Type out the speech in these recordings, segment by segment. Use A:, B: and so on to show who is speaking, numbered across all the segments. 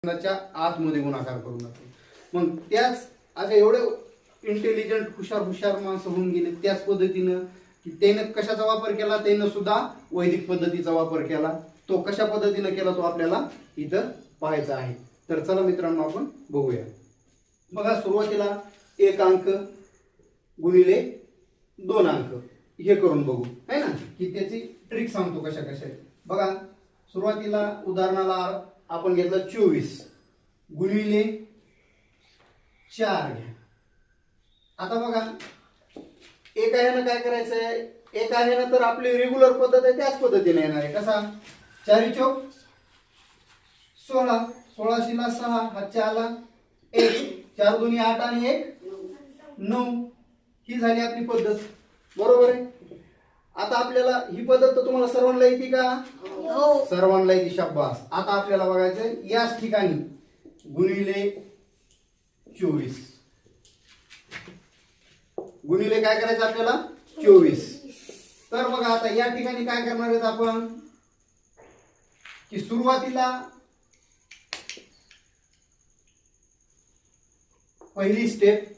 A: च्या आतमध्ये गुणाकार करू नका। मग त्याच अशा एवढे इंटेलिजंट हुशार माणसं होऊन गेले त्याच पद्धतीनं की त्याने कशाचा वापर केला, त्याने सुद्धा वैदिक पद्धतीचा वापर केला। तो कशा पद्धतीने केला तो आपल्याला इथं पाहायचा आहे। तर चला मित्रांनो आपण बघूया। बघा सुरुवातीला 1 अंक गुणिले 2 अंक हे करून बघू है ना, की त्याची ट्रिक सांगतो कशा कशा आहे। बघा सुरुवातीला उदाहरणाला आपण घेतलं 24 गुणिले 4 घ्या। आता बघा एक आहे ना, काय करायचंय, एक आहे ना तर आपली रेग्युलर पद्धत आहे त्याच पद्धतीने येणार आहे। कसा 4 चौक 16, 16 6 हातच्या आला 1, 4 दुनी 8 आणि 1 9, ही झाली आपली पद्धत, बरोबर आहे। आता आपल्याला ही पद्धत तर तुम्हाला सर्वांना येते का?
B: हो,
A: सर्वांना येते, शाबास। आता आपल्याला बघायचंय याच ठिकाणी गुणिले 24 गुणिले काय करायचं आपल्याला 24। तर बघा आता या ठिकाणी काय करणार आहेत आपण की सुरुवातीला पहिली स्टेप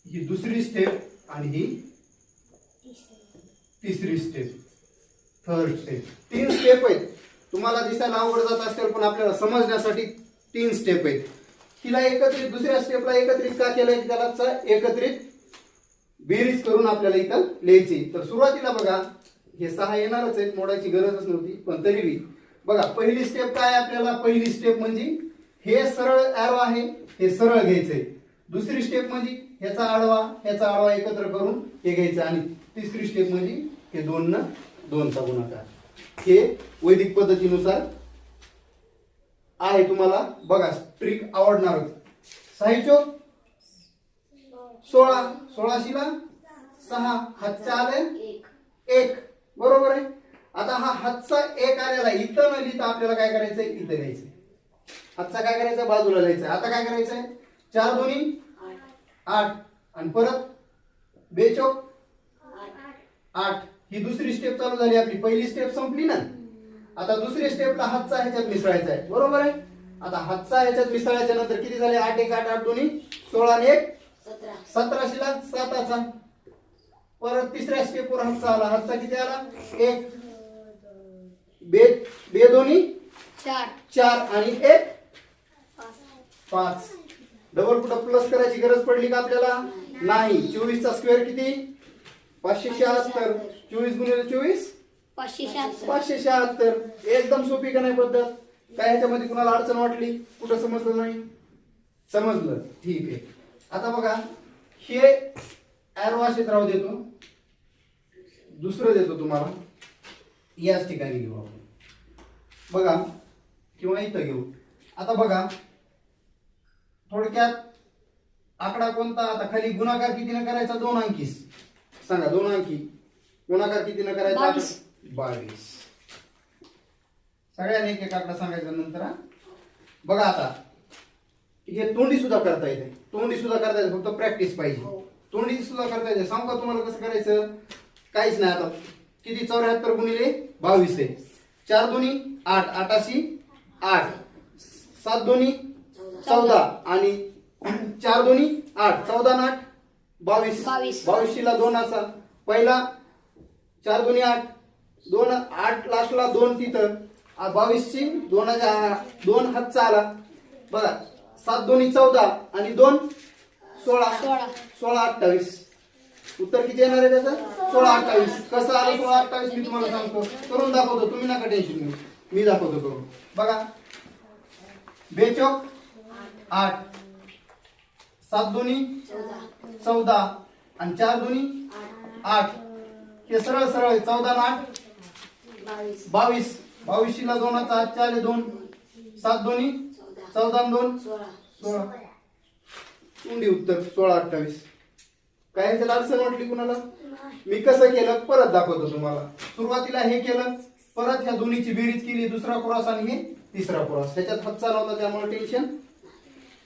A: ही, दुसरी स्टेप आणि ही तिसरी स्टेप, थर्ड स्टेप। 3 स्टेप आहेत। तुम्हाला दिसायला अवघड जात असेल पण आपल्याला समजण्यासाठी 3 स्टेप आहेत। हिला एकत्रित दुसऱ्या स्टेपला एकत्रित का केलंय, त्याला एकत्रित बेरीज करून आपल्याला इथं लिहायची। तर सुरुवातीला बघा हे 6 येणारच आहेत, मोडायची गरजच नव्हती, पण तरी बघा पहिली स्टेप काय आपल्याला, पहिली स्टेप म्हणजे हे सरळ एरो आहे हे सरळ घ्यायचंय। दुसरी स्टेप म्हणजे ह्याचा आडवा एकत्र करून हे घ्यायचं आणि तिसरी स्टेप म्हणजे हे 2 न 2चा गुणाकार। हे वैदिक पद्धतीनुसार आहे। तुम्हाला बघा ट्रिक आवडणार। 6 चौक 16, 16 6 हातचा आले 1, बरोबर आहे। आता हा हातचा 1 आलेला इथं न लिहिता आपल्याला काय करायचंय, इथं घ्यायचंय। हातचा काय करायचं, बाजूला लिहायचं। आता काय करायचंय, 4 दुनी 8 आणि परत 2 चौक 8, ही दुसरी स्टेप चालू झाली आपली। पहिली स्टेप संपली ना, आता दुसरी स्टेपला हातचा ह्याच्यात मिसळायचा आहे, बरोबर आहे। आता हातचा ह्याच्यात मिसळायच्या नंतर किती झाले, 8 1 8 8 दोन्ही 16 आणि 1 17 7चा। परत तिसऱ्या स्टेपवर हातचा आला, हातचा किती आला 1, बे दोन्ही 4 आणि 1 5। डबल कुठं प्लस करायची गरज पडली का आपल्याला, नाही। 24 चा स्क्वेअर किती 576, 24 गुणिले 24 576। एकदम सोपी का नाही पद्धत? काय ह्याच्यामध्ये कुणाला अडचण वाटली, कुठं समजलं नाही, समजलं, ठीक आहे। आता बघा हे एरो असेच राहू देतो, दुसरं देतो तुम्हाला, याच ठिकाणी घेऊ आपण बघा, किंवा इथं घेऊ। आता बघा थोडक्यात आकडा कोणता, आता खाली गुणाकार कितीने करायचा, 2 अंकी सांगा, 2 अंकी गुणाकार कितीने करायचा 22। सगळ्यांनी एक एक आकडा सांगायचा नंतर। बघा आता हे तोंडी सुद्धा करता येते, फक्त प्रॅक्टिस पाहिजे। तोंडी सुद्धा करता येते, सांगू का तुम्हाला कसं करायचं, काहीच नाही। आता किती 74 गुणिले 22 आहे, 4 दुनी 8 8 8, 7 दुनी 14 आणि 4 दुनी 8, 14 आणि 8 22, 22 2 पहिला 4 दुनी 8, 2 8 लास्टला 2 तिथं 22 2 हातचा आला। बघा 7 दुनी 14 आणि 2 16 28। उत्तर किती येणार आहे त्याचं, 16 28। कसं आलं 16 28 मी तुम्हाला सांगतो, करून दाखवतो, तुम्ही नका टेन्शन घेऊ, मी दाखवतो करून। बघा 2 चौक 8, 7 दुनी 14 आणि 4 दुनी 8, हे सरळ 14 आणि 8 22, 22 ला 2चा हातच्या आले 2, 7 दुनी 14 आणि 2 16, तोंडी उत्तर 16 28। काय त्याला अडचण वाटली कुणाला? मी कसं केलं परत दाखवतो तुम्हाला। सुरुवातीला हे केलं, परत ह्या दोन्हीची बेरीज केली, दुसरा क्रॉस आणि हे तिसरा क्रॉस। ह्याच्यात हातचा नव्हता त्यामुळे टेन्शन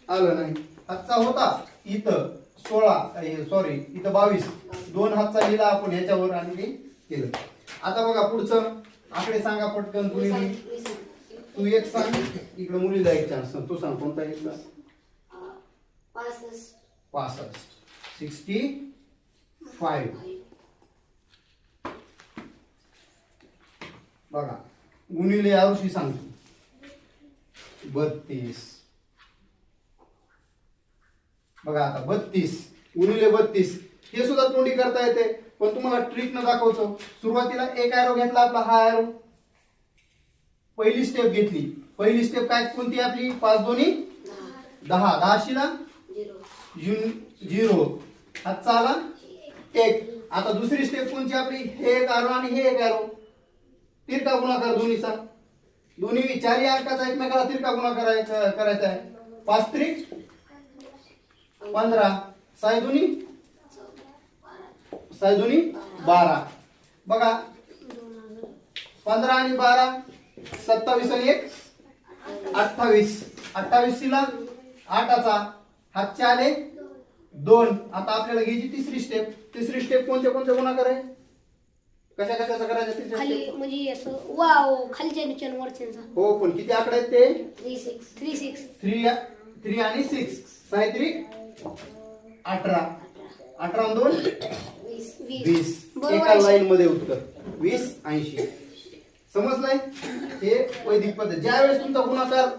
A: आलं नाही। हातचा होता इथं 16 सॉरी इथं 22 दोन हातचा लिहिला आपण ह्याच्यावर आणि ते केलं. आता बघा पुढचं आकडे सांगा पटकन तुम्ही. तू एक सांग, इकडे मुलीला एक चान्स. तू सांग कोणता एक सांग. 65 65. बघा गुणिले आरुषी सांगतो 32. बघा आता 32 गुणिले 32 हे सुद्धा तोंडी करता येते, पण तुम्हाला ट्रिक न दाखवतो. सुरुवातीला एक एरो घेतला आपला, हा एरो पहिली स्टेप घेतली. पहिली स्टेप काय कोणती आपली? 5 दोन्ही 10. 10 शीला 0 हातचा आला 1. आता दुसरी स्टेप कोणती आपली? हे एक एरो आणि हे एक एरो, तिरका गुणाकार दोन्हीचा. दोन्ही चारही अंकाचा एकमेकाला तिरका गुणाकार करायचा आहे. 5 त्रिक 15. 6 दोन्ही 12. बघा 15 आणि 12 27 आणि 1 28. 28 शीला 8चा हातचे आले 2. आता आपल्याला घ्यायची तिसरी स्टेप. तिसरी स्टेप कोणत्या कोणत्या गुणाकार आहे? कशा कशाचा करायचा तिसरी
B: खाली
A: स्टेप?
B: म्हणजे असं वाव खालच्या निचन वरच्या.
A: हो, पण किती आकडे आहेत ते?
B: 3
A: 3 आणि 6. 6 3 18. 18 आणि 2 20. एका लाईन मध्ये उत्तर 20 80. समजलंय? हे वैदिक पद्धत. ज्यावेळेस तुमचा गुणाकार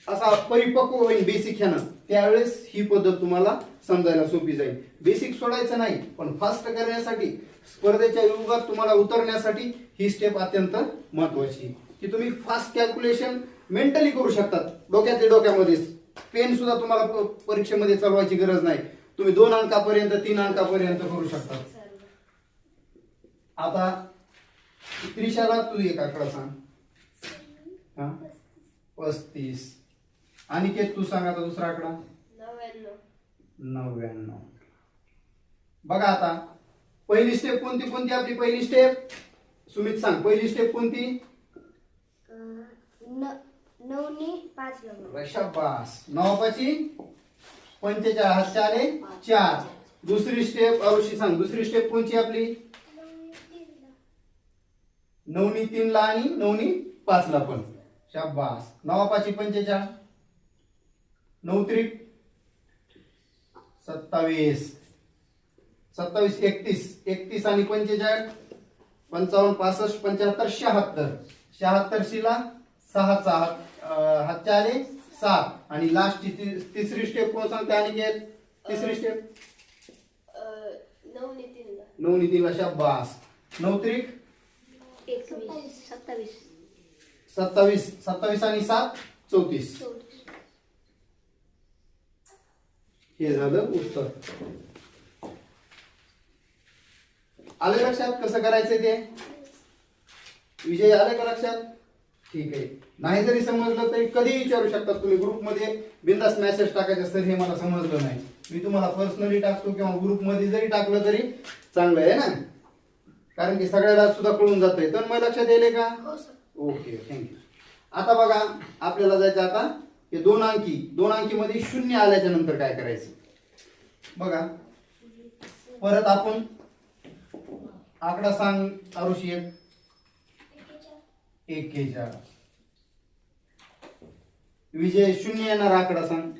A: असा परिपक्व होईल बेसिक ह्यानं, त्यावेळेस ही पद्धत तुम्हाला समजायला सोपी जाईल. बेसिक सोडायचं नाही, पण फास्ट करण्यासाठी स्पर्धेच्या युगात तुम्हाला उतरण्यासाठी ही स्टेप अत्यंत महत्वाची, की तुम्ही फास्ट कॅल्क्युलेशन मेंटली करू शकतात. डोक्यामध्ये पेन सुद्धा तुम्हाला परीक्षेमध्ये चालवायची गरज नाही. तुम्ही 2 अंकापर्यंत 3 अंकापर्यंत करू शकता. आता त्रिशाला तू एक आकडा सांग. 35. अनिकेत तू सांग आता दुसरा आकडा. 99. बघा आता पहिली स्टेप कोणती कोणती आपली? पहिली स्टेप सुमित सांग. पहिली स्टेप कोणती?
B: 9 ने 5
A: शाबास. 9 पाची 45 हातचे आले 4. दुसरी स्टेप आरुषी सांग. दुसरी स्टेप कोणती आपली? 9 नी 3 ला आणि 9 नी 5 ला पण. शाबास. 9 पाची 45 9 त्रिक 27. 27 31. 31 आणि 45 55 65 75 76. 76 शीला 6चा हातचे आले 7. आणि लास्ट तिसरी स्टेप कोण सांगते? अनिकेत तिसरी स्टेप 9 नी 3 ला. शाबास. 9 त्रिक
B: 27.
A: 27 आणि 7 34. हे झालं उत्तर. आले लक्षात कसं करायचंय ते? विजय आले का लक्षात? ठीक आहे. नाही जरी समजलं तरी कधी विचारू शकता तुम्ही. ग्रुपमध्ये बिंदास मेसेज टाकायचे सर हे मला समजलं नाही, मी तुम्हाला पर्सनली टाकतो किंवा ग्रुपमध्ये जरी टाकलं तरी चांगलं आहे ना, कारण की सगळ्याला सुद्धा कळून जातंय. तर मग लक्षात येईल का? Okay, thank you. आता बघा आपल्याला जायचं आता हे 2 अंकी मध्ये 0 आल्याच्या नंतर काय करायचं बघा. परत आपण आकडा सांग आरुषी. 41. विजय 0 येणार आकडा सांग.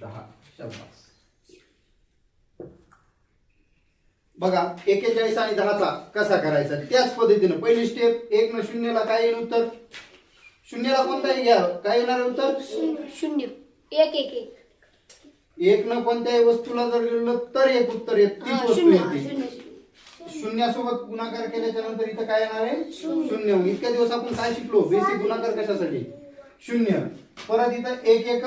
A: 10. शाबास. बघा 41 आणि 10चा कसा करायचा त्याच पद्धतीने पहिली स्टेप. 1 न 0 ला काय येईल उत्तर? 0 ला कोणताही घ्या, काय येणार उत्तर?
B: 0 1 1
A: 1 न कोणत्याही वस्तूला जर लिहिलं तर एक उत्तर येत. तीच वस्तू येते. 0 सोबत गुणाकार केल्याच्या नंतर इथं काय येणार आहे? 0. इतक्या दिवस आपण काय शिकलो? बेसिक गुणाकार कशासाठी? 0. परत इथं 1 1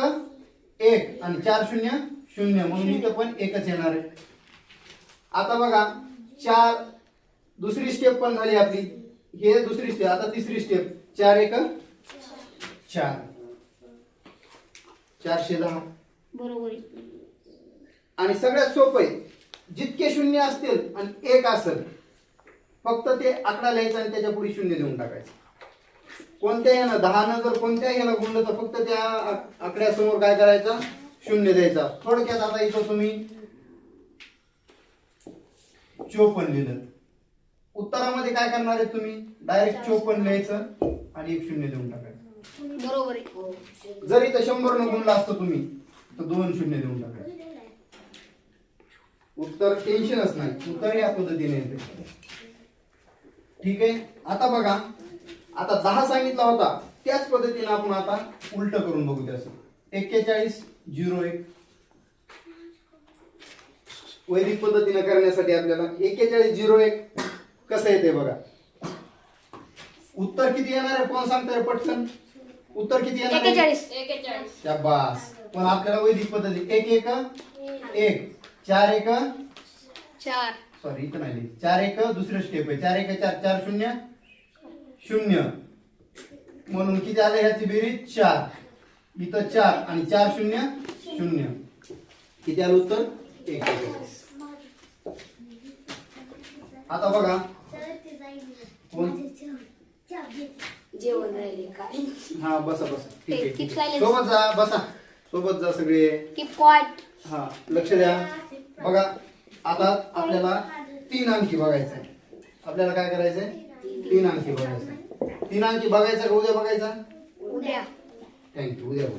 A: 1 आणि 4 0 0 म्हणून इथं पण एकच येणार आहे. आता बघा 4 दुसरी स्टेप पण झाली आपली. हे दुसरी स्टेप. आता तिसरी स्टेप. 4 1 4. 410.
B: बरोबर.
A: आणि सगळ्यात सोपं आहे, जितके 0 असतील आणि 1 असेल फक्त ते आकडा लिहायचा आणि त्याच्या पुढे 0 देऊन टाकायचं. कोणत्याही ना 10 न जर कोणत्याही याला गुणलं तर फक्त त्या आकड्यासमोर काय करायचं? शून्य द्यायचा. थोडक्यात आता इथं तुम्ही 54 लिहिलं. उत्तरामध्ये काय करणार आहे तुम्ही? डायरेक्ट 54 लिहायचं आणि एक शून्य देऊन टाकायचं.
B: बरोबर आहे.
A: जर इथं 100 न गुणलं असतं तुम्ही तर 2 शून्य देऊन टाकायचं. उत्तर टेन्शनच नाही, उत्तर या पद्धतीने येते. ठीक आहे. आता बघा, आता 10 सांगितला होता त्याच पद्धतीने आपण आता उलट करून बघू. त्याचं 4101 वैदिक पद्धतीने करण्यासाठी आपल्याला 4101 कसं येते बघा. उत्तर किती येणार आहे कोण सांगताय पटकन? उत्तर किती येणार आहे?
B: 41.
A: शाबास. पण आपल्याला वैदिक पद्धती 1 1 1 4 1
B: 4.
A: सॉरी इथं नाही लिहिलं. 4 1 दुसरं स्टेप आहे. 4 1 4 4 0 0 म्हणून किती आलं ह्याची बेरीज 4. इथं 4 आणि 4 0 0 किती आलं उत्तर? 1. आता बघा कोण?
B: जेवण राहिले काय?
A: हा बसा बसा. ठीक आहे, ठीक
B: Keep
A: आहे.
B: silence.
A: सोबत जा, बसा सोबत जा सगळे.
B: Keep quiet.
A: हा लक्ष द्या. बघा आता आपल्याला 3 अंकी बघायचं आहे. आपल्याला काय करायचंय? 3 अंकी बघायचं. 3 अंकी बघायचा का उद्या बघायचा?
B: उद्या.
A: थँक्यू. उद्या बघू.